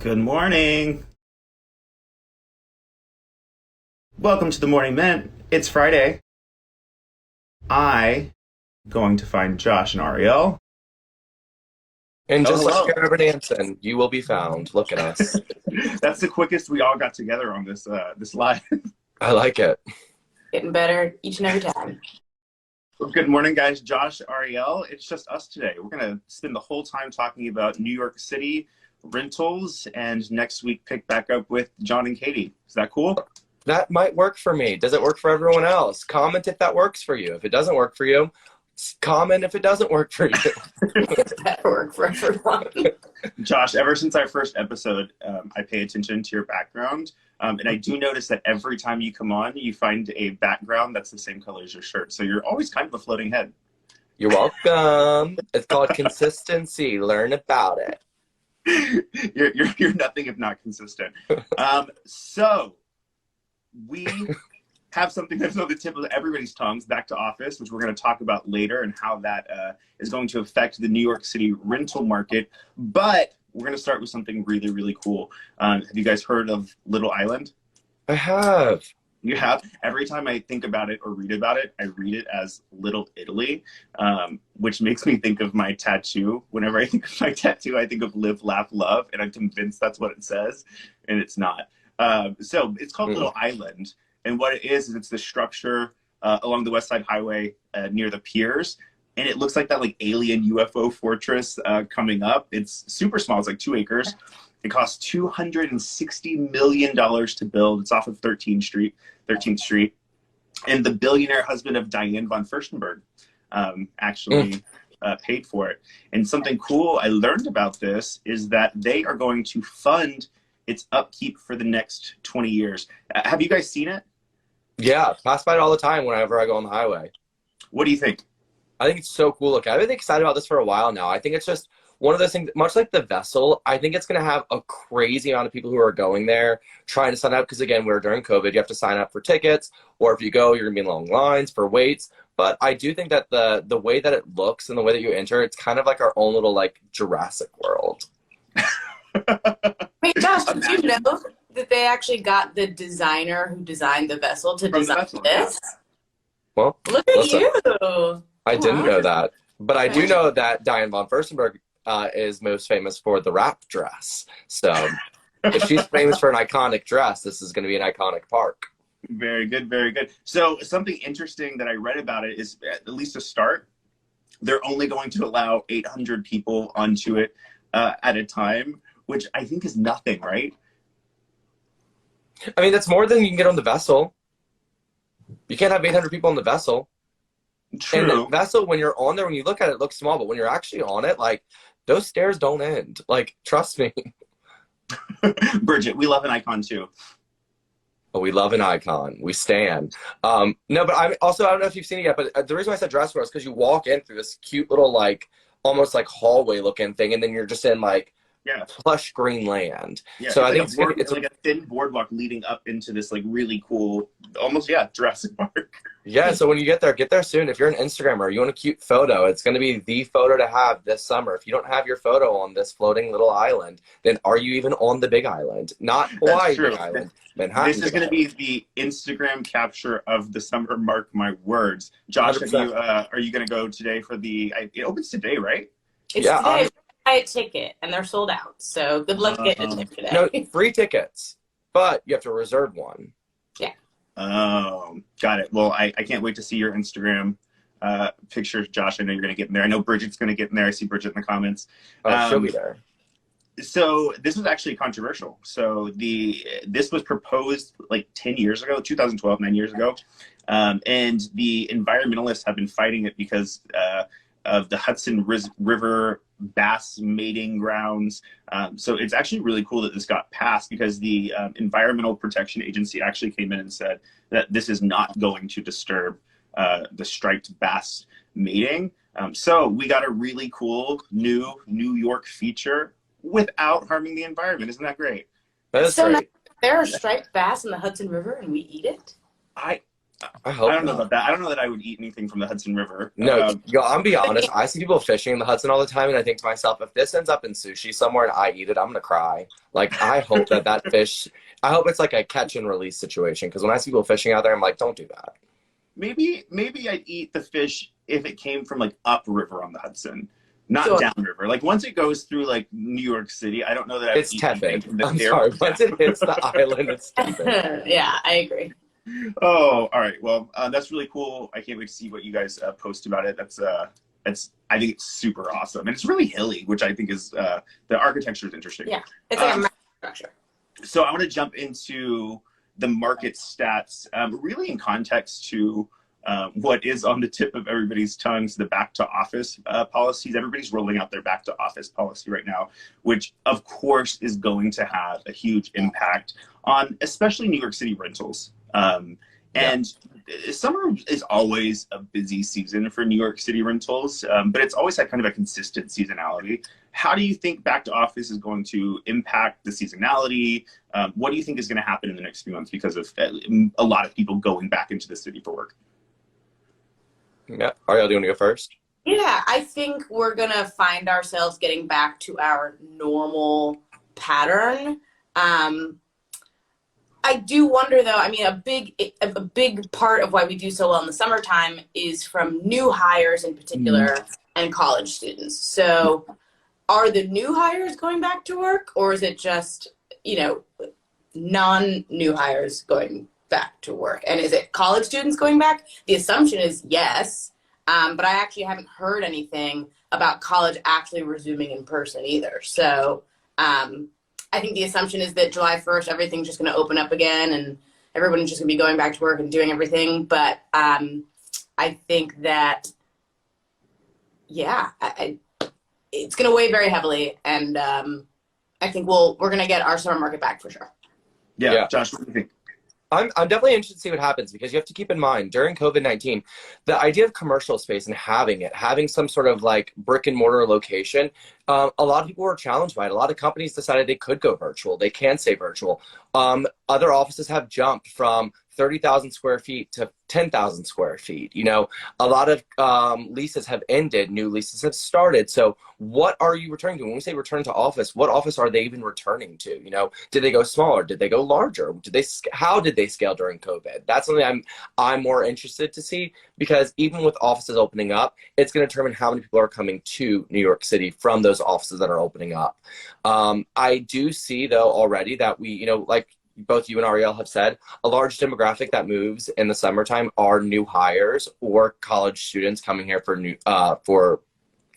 Good morning. Welcome to the Morning Mint. It's Friday. I going to find Josh and Arielle. And Oh, just like hello. Karen Anson, you will be found. Look at us. That's the quickest we all got together on this live. I like it. Getting better each and every time. Good morning, guys. Josh, Arielle. It's just us today. We're gonna spend the whole time talking about New York City rentals, and next week pick back up with John and Katie. Is that cool? That might work for me. Does it work for everyone else? Comment if that works for you. If it doesn't work for you, comment if it doesn't work for you. That work for everyone. Josh, ever since our first episode, I pay attention to your background. And I do notice that every time you come on, you find a background that's the same color as your shirt. So you're always kind of a floating head. You're welcome. It's called consistency. Learn about it. You're nothing if not consistent. So we have something that's on the tip of everybody's tongues, back to office, which we're going to talk about later and how that is going to affect the New York City rental market. But we're going to start with something really, really cool. Have you guys heard of Little Island? I have. You have? Every time I think about it or read about it, I read it as Little Italy, which makes me think of my tattoo. Whenever I think of my tattoo, I think of Live, Laugh, Love, and I'm convinced that's what it says, and it's not. So it's called Little Island, and what it is it's the structure along the West Side Highway near the piers, and it looks like that like alien UFO fortress coming up. It's super small. It's like 2 acres. It costs $260 million to build. It's off of 13th Street. And the billionaire husband of Diane von Furstenberg actually paid for it. And something cool I learned about this is that they are going to fund its upkeep for the next 20 years. Have you guys seen it? Yeah, pass by it all the time whenever I go on the highway. What do you think? I think it's so cool. Look, I've been excited about this for a while now. I think it's just one of those things, much like the vessel, I think it's going to have a crazy amount of people who are going there trying to sign up. Because again, we're during COVID, you have to sign up for tickets, or if you go, you're going to be in long lines for waits. But I do think that the way that it looks and the way that you enter, it's kind of like our own little like Jurassic World. Wait, Josh, did you know that they actually got the designer who designed the vessel to From the design vessel, this? Well, Look at listen, you. I didn't know that. But I do Okay. know that Diane von Furstenberg is most famous for the wrap dress. So if she's famous for an iconic dress, this is going to be an iconic park. Very good, very good. So something interesting that I read about it is, at least to start, they're only going to allow 800 people onto it at a time, which I think is nothing, right? I mean, that's more than you can get on the vessel. You can't have 800 people on the vessel. True. And the vessel, when you're on there, when you look at it, it looks small. But when you're actually on it, like, those stairs don't end. Like, trust me. Bridget, we love an icon too. Oh, we love an icon. We stand. No, but I don't know if you've seen it yet, but the reason why I said Jurassic World is because you walk in through this cute little, like, almost like hallway looking thing, and then you're just in, like, Yeah. plush green land. Yeah, So I think it's like a thin boardwalk leading up into this like really cool, almost Jurassic Park. yeah, so when you get there soon. If you're an Instagrammer, you want a cute photo, it's going to be the photo to have this summer. If you don't have your photo on this floating little island, then are you even on the big island? Not Hawaii true. Big Island, Manhattan. This is going to be the Instagram capture of the summer. Mark my words. Josh, are you going to go today for the? It opens today, right? It's Yeah, today. Buy a ticket, and they're sold out. So good luck getting a ticket today. No, free tickets, but you have to reserve one. Yeah. Oh, got it. Well, I can't wait to see your Instagram pictures, Josh. I know you're going to get in there. I know Bridget's going to get in there. I see Bridget in the comments. She'll be there. So this was actually controversial. So this was proposed like 10 years ago, 2012, 9 years ago. And the environmentalists have been fighting it because of the Hudson River bass mating grounds. So it's actually really cool that this got passed because the Environmental Protection Agency actually came in and said that this is not going to disturb the striped bass mating. So we got a really cool new New York feature without harming the environment. Isn't that great? That is So great. there are striped bass in the Hudson River, and we eat it. I hope I don't know not. about that. I don't know that I would eat anything from the Hudson River. No, yo, I'm be honest. I see people fishing in the Hudson all the time, and I think to myself, if this ends up in sushi somewhere and I eat it, I'm gonna cry. Like, I hope that fish. I hope it's like a catch and release situation. Because when I see people fishing out there, I'm like, don't do that. Maybe I'd eat the fish if it came from like upriver on the Hudson, not Sure. downriver. Like once it goes through like New York City, I don't know that I would It's eat anything tepid. from the I'm there. sorry. Once it hits the island, it's tepid. Yeah, I agree. Oh, all right. Well, that's really cool. I can't wait to see what you guys post about it. That's I think it's super awesome, and it's really hilly, which I think is the architecture is interesting. Yeah, it's like a mountain structure. So I want to jump into the market stats, really in context to what is on the tip of everybody's tongues, the back to office policies. Everybody's rolling out their back to office policy right now, which of course is going to have a huge impact on especially New York City rentals. And summer is always a busy season for New York City rentals, but it's always had kind of a consistent seasonality. How do you think back to office is going to impact the seasonality? What do you think is going to happen in the next few months because of a lot of people going back into the city for work? Yeah. Arielle, do you want to go first? Yeah, I think we're gonna find ourselves getting back to our normal pattern. I do wonder, though. I mean, a big part of why we do so well in the summertime is from new hires in particular and college students. So, are the new hires going back to work, or is it just non-new hires going back to work? And is it college students going back? The assumption is yes, but I actually haven't heard anything about college actually resuming in person either. So I think the assumption is that July 1st, everything's just going to open up again and everyone's just going to be going back to work and doing everything. But I think that, it's going to weigh very heavily. And I think we're going to get our summer market back for sure. Yeah. Josh, what do you think? I'm definitely interested to see what happens, because you have to keep in mind during COVID-19, the idea of commercial space and having some sort of like brick and mortar location, a lot of people were challenged by it. A lot of companies decided they could go virtual. They can stay virtual. Other offices have jumped from 30,000 square feet to 10,000 square feet. A lot of leases have ended, new leases have started. So what are you returning to? When we say return to office, what office are they even returning to? Did they go smaller? Did they go larger? How did they scale during COVID? That's something I'm more interested to see, because even with offices opening up, it's going to determine how many people are coming to New York City from those offices that are opening up. I do see, though, already that we, like both you and Arielle have said, a large demographic that moves in the summertime are new hires or college students coming here for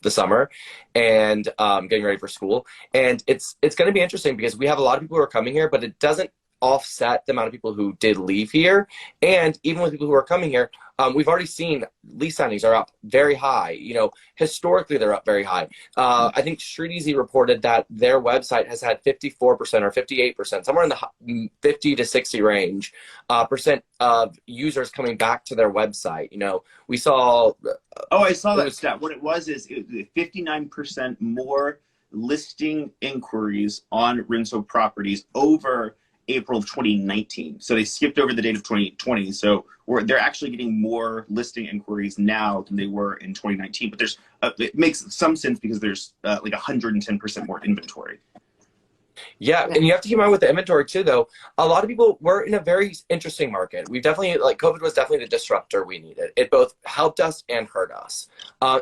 the summer and getting ready for school. And it's going to be interesting, because we have a lot of people who are coming here, but it doesn't offset the amount of people who did leave here. And even with people who are coming here, we've already seen lease signings are up very high. Historically, they're up very high. I think StreetEasy reported that their website has had 54% or 58%, somewhere in the 50 to 60 range, percent of users coming back to their website. We saw. I saw that stat. What it was is 59% more listing inquiries on rental properties over April of 2019. So they skipped over the date of 2020. So they're actually getting more listing inquiries now than they were in 2019. But it makes some sense because there's like 110% more inventory. Yeah, and you have to keep in mind with the inventory too, though, a lot of people were in a very interesting market. We've definitely, COVID was definitely the disruptor we needed. It both helped us and hurt us.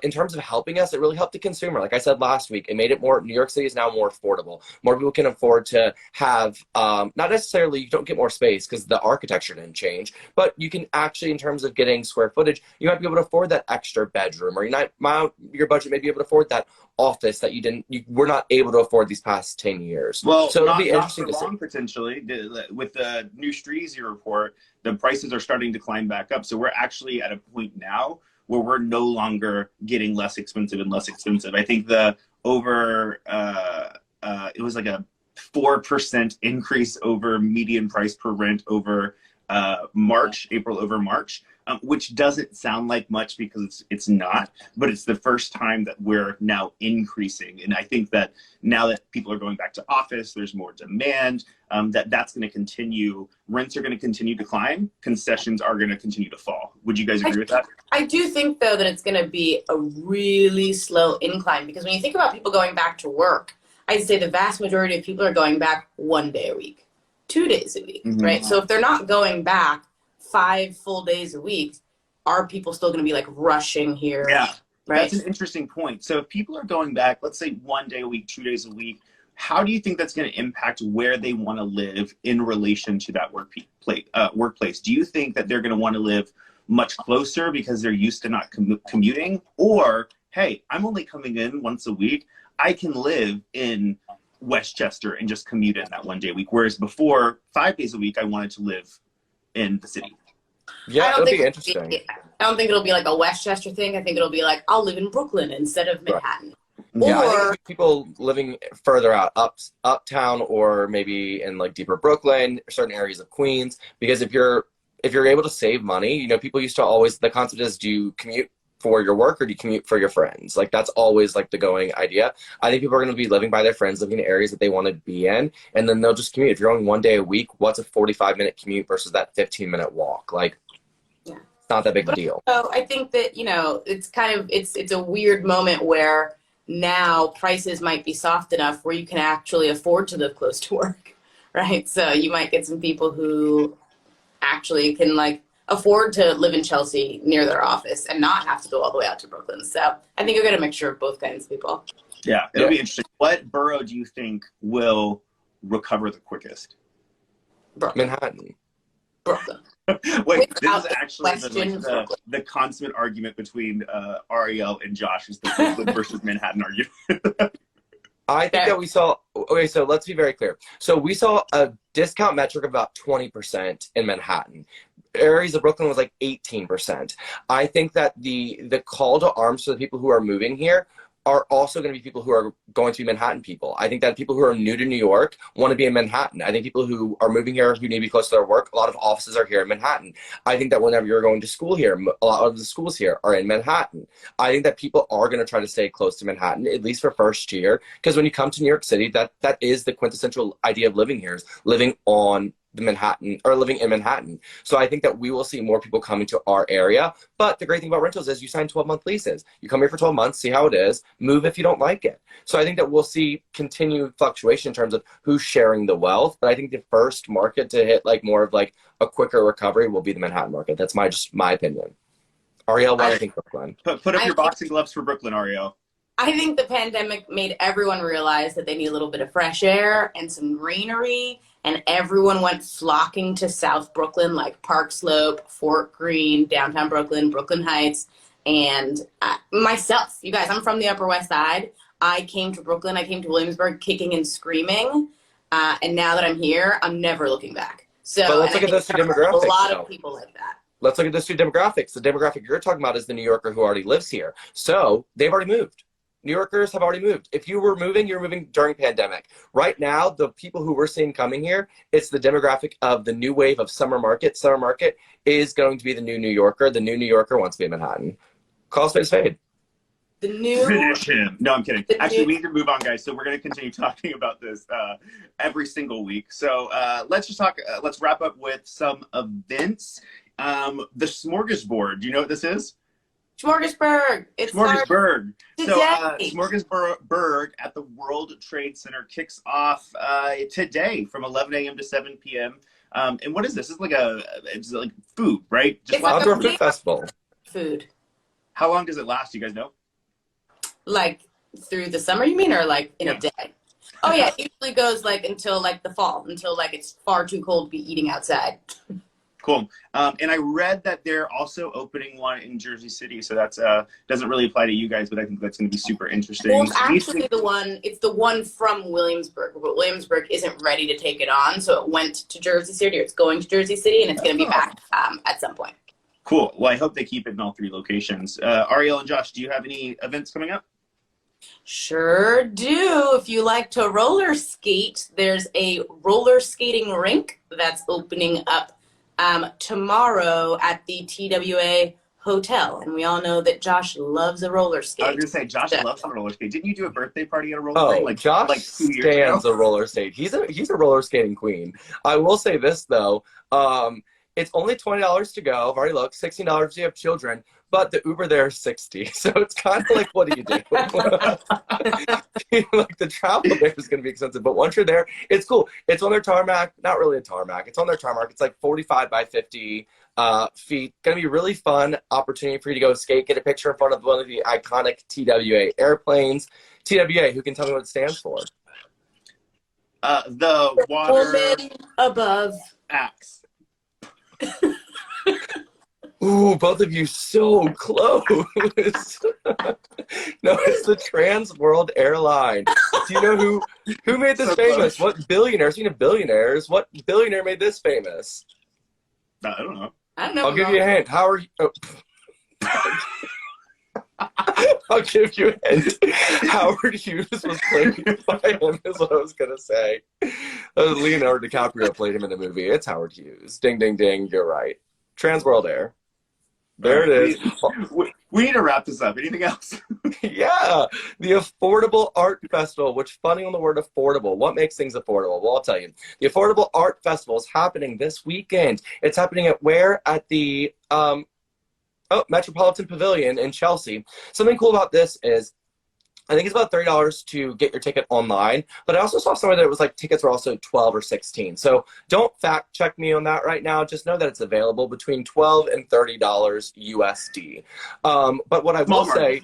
In terms of helping us, it really helped the consumer. Like I said last week, it made it New York City is now more affordable. More people can afford to have, not necessarily, you don't get more space because the architecture didn't change, but you can actually, in terms of getting square footage, you might be able to afford that extra bedroom, or your budget may be able to afford that office that you were not able to afford these past 10 years. Well, so it'll be interesting to see. Potentially, with the new StreetEasy report, the prices are starting to climb back up. So we're actually at a point now where we're no longer getting less expensive and less expensive. I think it was like a 4% increase over median price per rent over April over March. which doesn't sound like much because it's not, but it's the first time that we're now increasing. And I think that now that people are going back to office, there's more demand, that's going to continue. Rents are going to continue to climb. Concessions are going to continue to fall. Would you guys agree with that? I do think, though, that it's going to be a really slow incline, because when you think about people going back to work, I'd say the vast majority of people are going back 1 day a week, 2 days a week, right? So if they're not going back 5 full days a week, are people still going to be like rushing here? Yeah, right. That's an interesting point. So if people are going back, let's say 1 day a week, 2 days a week, how do you think that's going to impact where they want to live in relation to that workplace? Do you think that they're going to want to live much closer because they're used to not commuting? Or, hey, I'm only coming in once a week. I can live in Westchester and just commute in that 1 day a week. Whereas before, 5 days a week, I wanted to live in the city. Yeah, it'll be interesting. I don't think it'll be like a Westchester thing. I think it'll be like, I'll live in Brooklyn instead of Manhattan. Right. Yeah, I or think people living further out, uptown, or maybe in like deeper Brooklyn, certain areas of Queens. Because if you're able to save money, you know, people used to always, the concept is, do you commute for your work or do you commute for your friends? Like, that's always like the going idea. I think people are going to be living by their friends, living in areas that they want to be in, and then they'll just commute. If you're going 1 day a week, what's a 45-minute commute versus that 15-minute walk? Like, yeah, it's not that big of a deal. So I think that, you know, it's kind of, it's a weird moment where now prices might be soft enough where you can actually afford to live close to work, right? So you might get some people who actually can like afford to live in Chelsea near their office and not have to go all the way out to Brooklyn. So I think you'll get a mixture of both kinds of people. Yeah, it'll be interesting. What borough do you think will recover the quickest? Brooklyn. Manhattan. Brooklyn. Wait, Without this is actually the consummate argument between Arielle and Josh, is the Brooklyn versus Manhattan argument. I think that we saw, okay, so let's be very clear. So we saw a discount metric of about 20% in Manhattan. Areas of Brooklyn was like 18%. I think that the call to arms for the people who are moving here are also going to be people who are going to be Manhattan people. I think that people who are new to New York want to be in Manhattan. I think people who are moving here who need to be close to their work, a lot of offices are here in Manhattan. I think that whenever you're going to school here, a lot of the schools here are in Manhattan. I think that people are going to try to stay close to Manhattan, at least for first year, because when you come to New York City, that is the quintessential idea of living here, is living on the Manhattan, or living in Manhattan. So I think that we will see more people coming to our area. But the great thing about rentals is you sign 12-month leases. You come here for 12 months, see how it is, move if you don't like it. So I think that we'll see continued fluctuation in terms of who's sharing the wealth. But I think the first market to hit like more of like a quicker recovery will be the Manhattan market. That's just my opinion. Arielle, what do you think, Brooklyn? Put up your boxing gloves for Brooklyn, Arielle. I think the pandemic made everyone realize that they need a little bit of fresh air and some greenery, and everyone went flocking to South Brooklyn, like Park Slope, Fort Greene, downtown Brooklyn, Brooklyn Heights. And myself, you guys, I'm from the Upper West Side. I came to Brooklyn, I came to Williamsburg kicking and screaming. And now that I'm here, I'm never looking back. So but let's look at those two demographics. A lot of people like that. Let's look at those two demographics. The demographic you're talking about is the New Yorker who already lives here. So they've already moved. New Yorkers have already moved. If you were moving, you're moving during pandemic. Right now, the people who we're seeing coming here, it's the demographic of the new wave of summer market. Summer market is going to be the new New Yorker. The new New Yorker wants to be in Manhattan. Call spade a spade. The new... Finish him. No, I'm kidding. Actually, we need to move on, guys. So we're going to continue talking about this every single week. So let's just talk. Let's wrap up with some events. The Smorgasbord. Do you know what this is? Smorgasburg. It's Smorgasburg. So Smorgasburg at the World Trade Center kicks off today from 11 a.m. to 7 p.m. And what is this? It's like food, right? Just like outdoor food festival. Food. How long does it last? Do you guys know? Like through the summer, you mean, or like in a day? Oh yeah, it usually goes like until like the fall, until like it's far too cold to be eating outside. Cool. And I read that they're also opening one in Jersey City, so that's doesn't really apply to you guys, but I think that's going to be super interesting. Well, it's actually it's the one from Williamsburg, but Williamsburg isn't ready to take it on, so it went to Jersey City, or it's going to Jersey City, and it's going to be back at some point. Cool. Well, I hope they keep it in all three locations. Arielle and Josh, do you have any events coming up? Sure do. If you like to roller skate, there's a roller skating rink that's opening up tomorrow at the TWA Hotel. And we all know that Josh loves a roller skate. I was going to say, Josh loves a roller skate. Didn't you do a birthday party at a roller Oh, rink Josh like 2 years ago? stands a roller skate. He's a roller skating queen. I will say this though, it's only $20 to go. I've already looked. $16 if you have children, but the Uber there is $60. So it's kind of like, what do you do? Like the travel there is going to be expensive, but once you're there, it's cool. It's on their tarmac. Not really a tarmac. It's on their tarmac. It's like 45 by 50 feet. Going to be a really fun opportunity for you to go skate, get a picture in front of one of the iconic TWA airplanes. TWA, who can tell me what it stands for? The water Woman above. axe. Ooh, both of you so close. No, it's the Trans World Airline. Do you know who made this So famous? close. What billionaire? Speaking of billionaires, what billionaire made this famous? I don't know. I don't know. I'll give you a hint. Howard. Oh. I'll give you a hint. Howard Hughes was played by him, is what I was gonna say. Leonardo DiCaprio played him in the movie. It's Howard Hughes. Ding, ding, ding. You're right. Trans World Air. There it is. We need to wrap this up. Anything else? Yeah, the Affordable Art Festival, which funny on the word affordable. What makes things affordable? Well, I'll tell you. The Affordable Art Festival is happening this weekend. It's happening at where? At the Metropolitan Pavilion in Chelsea. Something cool about this is I think it's about $30 to get your ticket online, but I also saw somewhere that it was like tickets were also 12 or 16. So don't fact check me on that right now. Just know that it's available between $12 and $30 USD. But what I will say,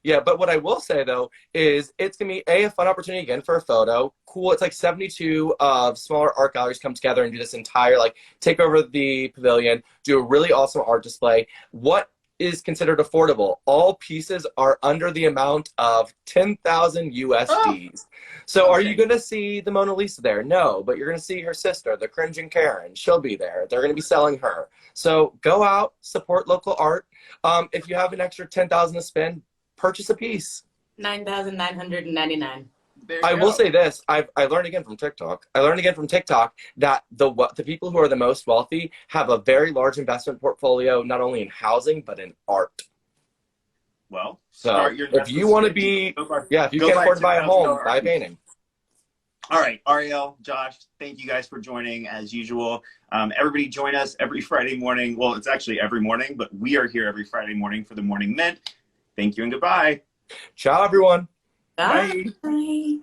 but what I will say though is it's gonna be a fun opportunity again for a photo. Cool. It's like 72 smaller art galleries come together and do this entire take over the pavilion, do a really awesome art display. What is considered affordable? All pieces are under the amount of 10,000 USDs. So are you going to see the Mona Lisa there? No, but you're going to see her sister, the Cringing Karen. She'll be there. They're going to be selling her. So go out, support local art. If you have an extra 10,000 to spend, purchase a piece. 9,999. I will say this. I learned again from TikTok. That the people who are the most wealthy have a very large investment portfolio, not only in housing, but in art. Well, so if you want to be, if you can't afford to buy a home, buy a painting. All right, Arielle, Josh, thank you guys for joining as usual. Everybody join us every Friday morning. Well, it's actually every morning, but we are here every Friday morning for the Morning Mint. Thank you and goodbye. Ciao, everyone. Bye. Bye.